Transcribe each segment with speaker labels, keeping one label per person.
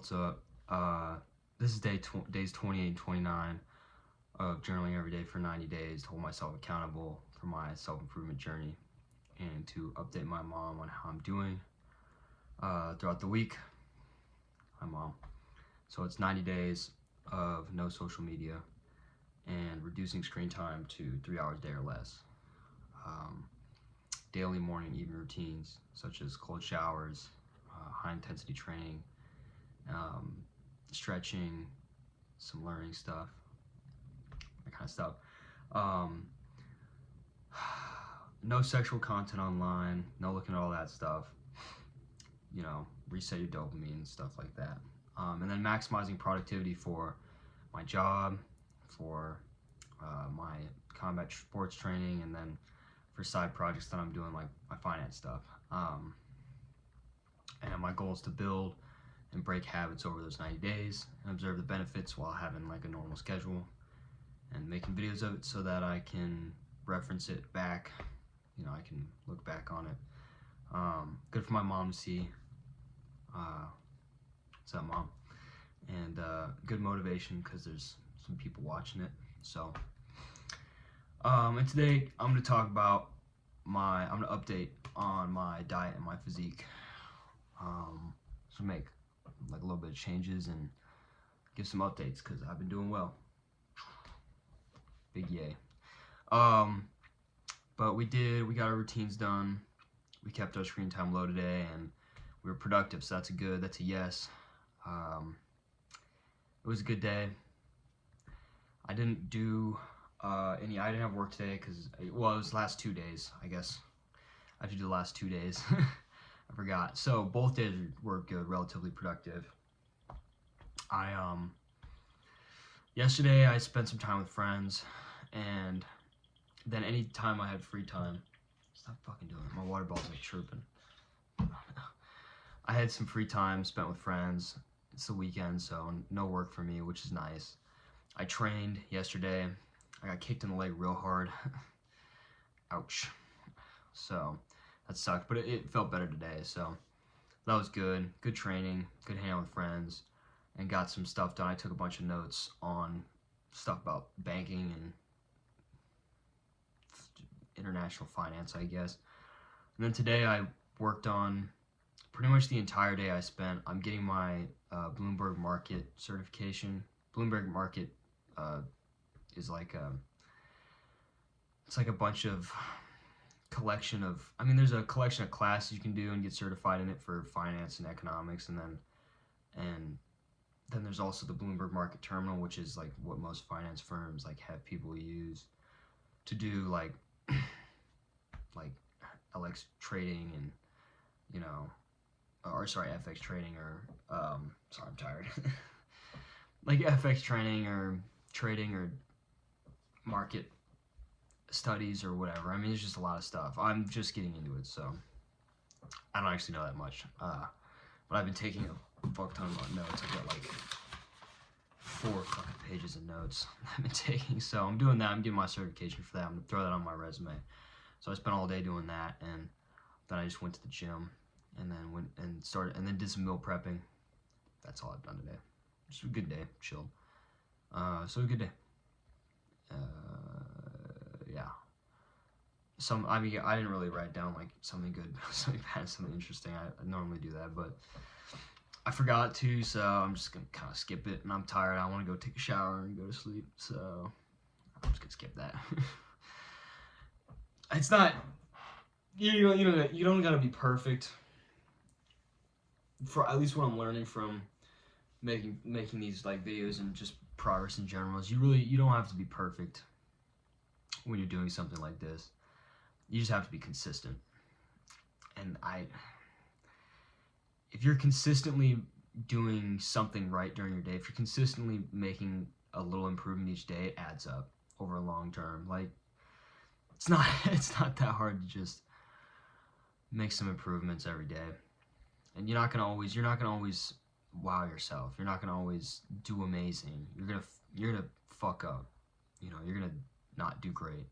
Speaker 1: what's up? This is days 28 and 29 of journaling every day for 90 days to hold myself accountable for my self-improvement journey and to update my mom on how I'm doing throughout the week. Hi, Mom. So it's 90 days of no social media and reducing screen time to 3 hours a day or less. Daily morning and evening routines such as cold showers, high intensity training, stretching, some learning stuff, that kind of stuff. No sexual content online, no looking at all that stuff. You know, reset your dopamine and stuff like that. And then maximizing productivity for my job, for my combat sports training, and then for side projects that I'm doing, like my finance stuff. And my goal is to build and break habits over those 90 days and observe the benefits while having like a normal schedule and making videos of it so that I can reference it back. You know, I can look back on it. Good for my mom to see. What's up, Mom? And good motivation because there's some people watching it. So, and today I'm going to talk about I'm going to update on my diet and my physique. So make like a little bit of changes and give some updates because I've been doing well. Big yay. But we got our routines done. We kept our screen time low today and we were productive, so that's a yes. It was a good day. I didn't do I didn't have work today because, well, it was the last 2 days, I guess. I have to do the last 2 days. I forgot. So both days were good, relatively productive. Yesterday I spent some time with friends, and then any time I had free time, stop fucking doing it. My water ball's like chirping. I had some free time spent with friends. It's the weekend, so no work for me, which is nice. I trained yesterday. I got kicked in the leg real hard. Ouch. So that sucked, but it felt better today, so that was good. Good training, good hanging out with friends, and got some stuff done. I took a bunch of notes on stuff about banking and international finance, I guess. And then today I worked on pretty much the entire day I'm getting my Bloomberg Market certification. Bloomberg Market is like it's like a bunch of collection of, there's a collection of classes you can do and get certified in it for finance and economics, and then there's also the Bloomberg Market Terminal, which is like what most finance firms like have people use to do like LX trading and, you know, or sorry, FX trading, or sorry, I'm tired. Like FX trading or trading or market studies or whatever. There's just a lot of stuff. I'm just getting into it, so I don't actually know that much. But I've been taking a fuck ton of notes. I've got like 4 fucking pages of notes I've been taking. So I'm doing that. I'm getting my certification for that. I'm gonna throw that on my resume. So I spent all day doing that, and then I just went to the gym, and then went and started, and then did some meal prepping. That's all I've done today. Just a good day, chilled. So a good day. Yeah. I didn't really write down like something good, something bad, something interesting. I normally do that, but I forgot to, so I'm just gonna kind of skip it. And I'm tired. I want to go take a shower and go to sleep, so I'm just gonna skip that. It's not, you don't gotta be perfect. For at least what I'm learning from making these like videos and just progress in general is you don't have to be perfect when you're doing something like this. You just have to be consistent. And if you're consistently doing something right during your day, if you're consistently making a little improvement each day, it adds up over a long term. Like, it's not that hard to just make some improvements every day. And you're not gonna always wow yourself. You're not gonna always do amazing. You're gonna fuck up. You're gonna not do great.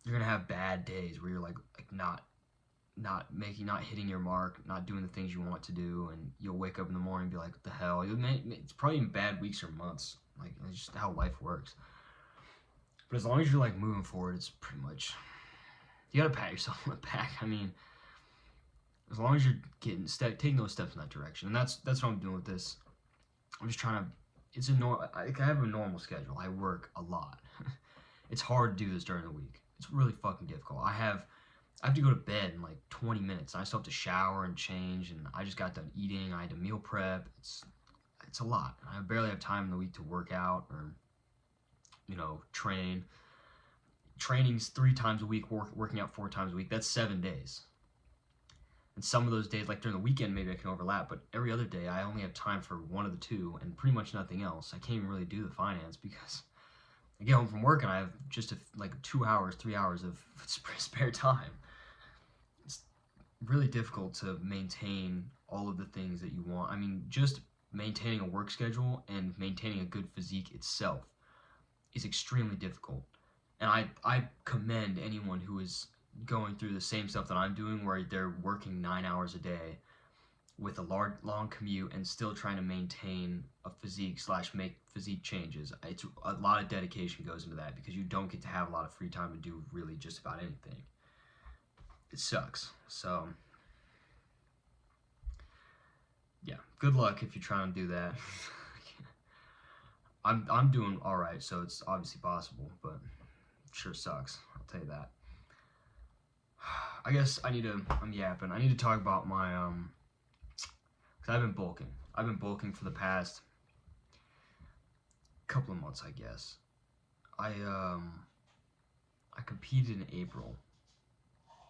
Speaker 1: You're gonna have bad days where you're like not not hitting your mark, not doing the things you want to do, and you'll wake up in the morning and be like, what the hell? It's probably in bad weeks or months. Like, it's just how life works. But as long as you're like moving forward, it's pretty much, you gotta pat yourself on the back. I mean, as long as you're taking those steps in that direction, and that's what I'm doing with this. I'm just trying to. I have a normal schedule. I work a lot. It's hard to do this during the week. It's really fucking difficult. I have to go to bed in like 20 minutes. I still have to shower and change, and I just got done eating. I had to meal prep. It's a lot. I barely have time in the week to work out or, train. Training's 3 times a week, working out 4 times a week. That's 7 days. And some of those days, like during the weekend, maybe I can overlap, but every other day I only have time for one of the 2 and pretty much nothing else. I can't even really do the finance because I get home from work and I have just 2 hours, 3 hours of spare time. It's really difficult to maintain all of the things that you want. I mean, just maintaining a work schedule and maintaining a good physique itself is extremely difficult. And I commend anyone who is going through the same stuff that I'm doing, where they're working 9 hours a day with a long commute and still trying to maintain a physique / make physique changes. It's a lot of dedication goes into that because you don't get to have a lot of free time to do really just about anything. It sucks. So yeah, good luck if you're trying to do that. I'm doing all right, so it's obviously possible, but it sure sucks. I'll tell you that. I guess I'm yapping. I need to talk about my, because I've been bulking. I've been bulking for the past couple of months, I guess. I competed in April.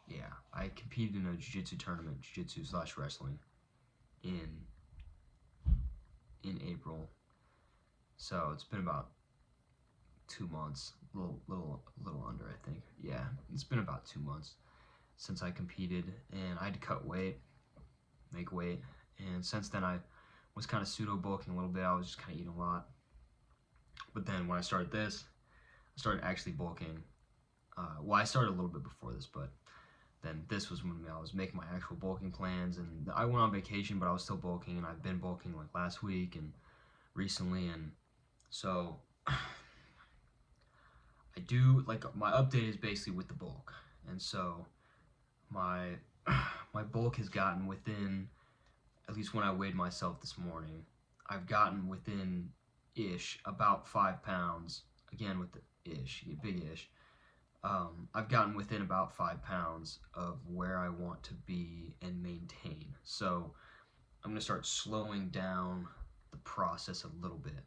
Speaker 1: Yeah, I competed in a jiu-jitsu tournament, jiu-jitsu / wrestling, in April. So it's been about 2 months, a little under, I think. Yeah, it's been about 2 months since I competed, and I had to cut weight, make weight, and since then I was kind of pseudo bulking a little bit. I was just kind of eating a lot. But then when I started this, I started actually bulking. Well, I started a little bit before this, but then this was when I was making my actual bulking plans, and I went on vacation, but I was still bulking, and I've been bulking like last week and recently, and so I do, like, my update is basically with the bulk, and so my bulk has gotten within, at least when I weighed myself this morning, I've gotten within ish about 5 pounds, again with the ish, big ish. I've gotten within about 5 pounds of where I want to be and maintain. So I'm going to start slowing down the process a little bit.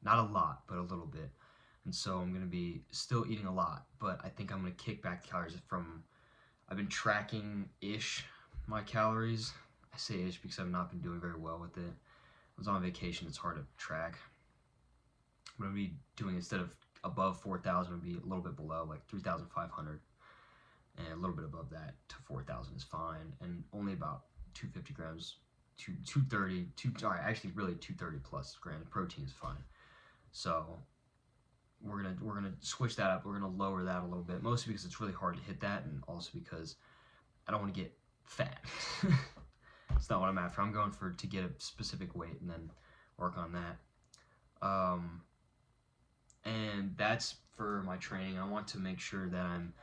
Speaker 1: Not a lot, but a little bit. And so I'm going to be still eating a lot, but I think I'm going to kick back calories from, I've been tracking-ish my calories. I say ish because I've not been doing very well with it. I was on vacation, it's hard to track. I'm going to be doing, instead of above 4,000, it'll be a little bit below, like 3,500. And a little bit above that to 4,000 is fine. And only about 250 grams, 230, actually really 230 plus grams of protein is fine. So we're gonna switch that up. We're gonna lower that a little bit, mostly because it's really hard to hit that, and also because I don't want to get fat. It's not what I'm after. I'm going to get a specific weight and then work on that. And that's for my training. I want to make sure that I'm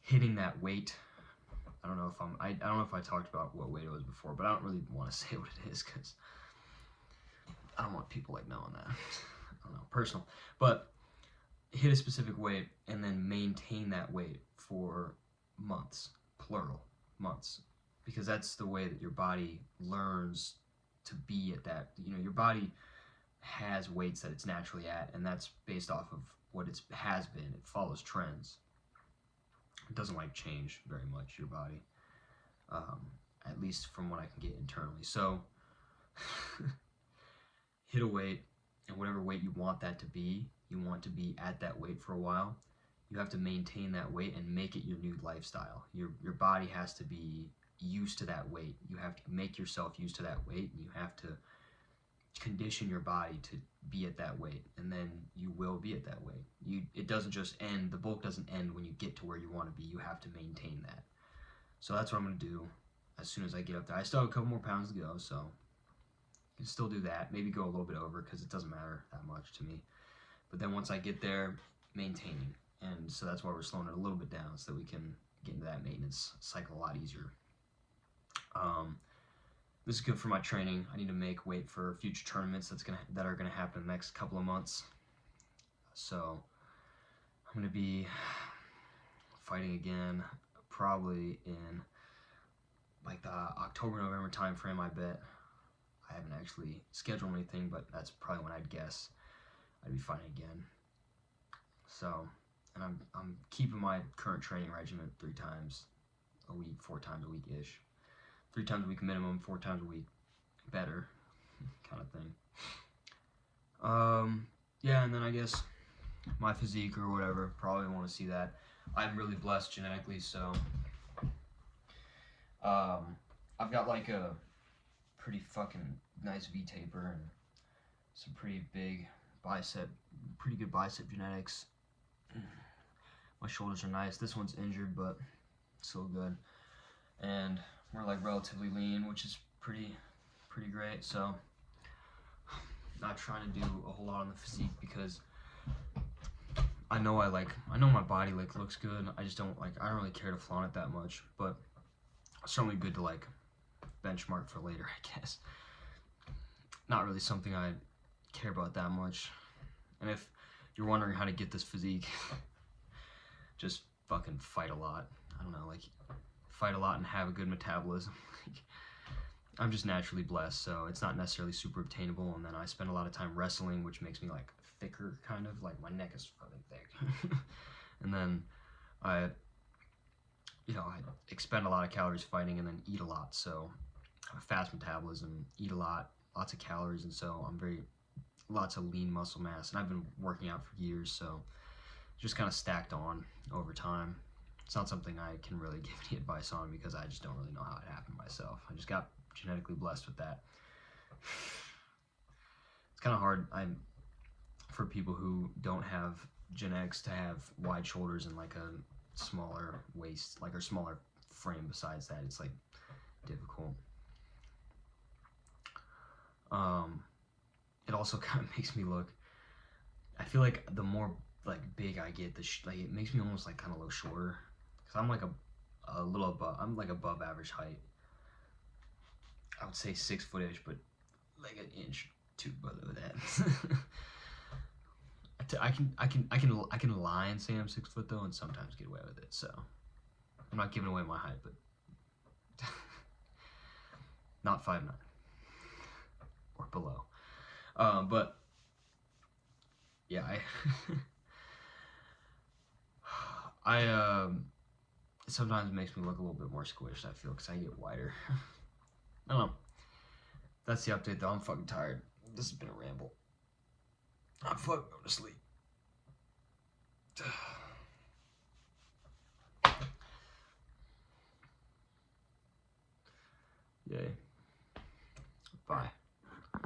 Speaker 1: hitting that weight. I don't know if I talked about what weight it was before, but I don't really want to say what it is because I don't want people like knowing that. I don't know, personal. But hit a specific weight and then maintain that weight for months, plural, months. Because that's the way that your body learns to be at that. Your body has weights that it's naturally at, and that's based off of what it has been. It follows trends. It doesn't change very much, your body. At least from what I can get internally. So hit a weight, and whatever weight you want that to be, you want to be at that weight for a while. You have to maintain that weight and make it your new lifestyle. Your body has to be used to that weight. You have to make yourself used to that weight, and you have to condition your body to be at that weight, and then you will be at that weight. It doesn't just end, the bulk doesn't end when you get to where you want to be. You have to maintain that. So that's what I'm going to do as soon as I get up there. I still have a couple more pounds to go, so I can still do that. Maybe go a little bit over because it doesn't matter that much to me. But then once I get there, maintaining. And so that's why we're slowing it a little bit down so that we can get into that maintenance cycle a lot easier. This is good for my training. I need to make weight for future tournaments that are gonna happen in the next couple of months. So I'm gonna be fighting again probably in like the October-November time frame, I bet. I haven't actually scheduled anything, but that's probably when I'd guess I'd be fighting again. So, and I'm keeping my current training regimen 3 times a week, 4 times a week-ish. 3 times a week minimum, 4 times a week better, kind of thing. Yeah, and then I guess my physique or whatever, probably want to see that. I'm really blessed genetically, so I've got like a pretty fucking nice V-taper and some pretty big bicep, pretty good bicep genetics. My shoulders are nice. This one's injured, but still good. And we're like relatively lean, which is pretty great. So not trying to do a whole lot on the physique because I know my body like looks good. I just don't really care to flaunt it that much, but it's certainly good to like benchmark for later, I guess. Not really something I care about that much. And if you're wondering how to get this physique, just fucking fight a lot. I don't know, like fight a lot and have a good metabolism. I'm just naturally blessed, so it's not necessarily super obtainable. And then I spend a lot of time wrestling, which makes me like thicker, kind of like my neck is fucking thick. And then I expend a lot of calories fighting and then eat a lot. So I have a fast metabolism, eat a lot, lots of calories, and so I'm lots of lean muscle mass. And I've been working out for years, so just kind of stacked on over time. It's not something I can really give any advice on because I just don't really know how it happened myself. I just got genetically blessed with that. It's kind of hard for people who don't have genetics to have wide shoulders and like a smaller waist, like or smaller frame. Besides that, it's like difficult. It also kind of makes me look, I feel like the more like big I get, like it makes me almost like kind of look shorter, because I'm like a little above, I'm like above average height. I would say 6 foot-ish, but like an inch too below that. I can lie and say I'm 6 foot though, and sometimes get away with it. So I'm not giving away my height, but not 5'9" or below. But yeah, it sometimes makes me look a little bit more squished, I feel, because I get wider. I don't know. That's the update, though. I'm fucking tired. This has been a ramble. I'm fucking going to sleep. Yay. Bye.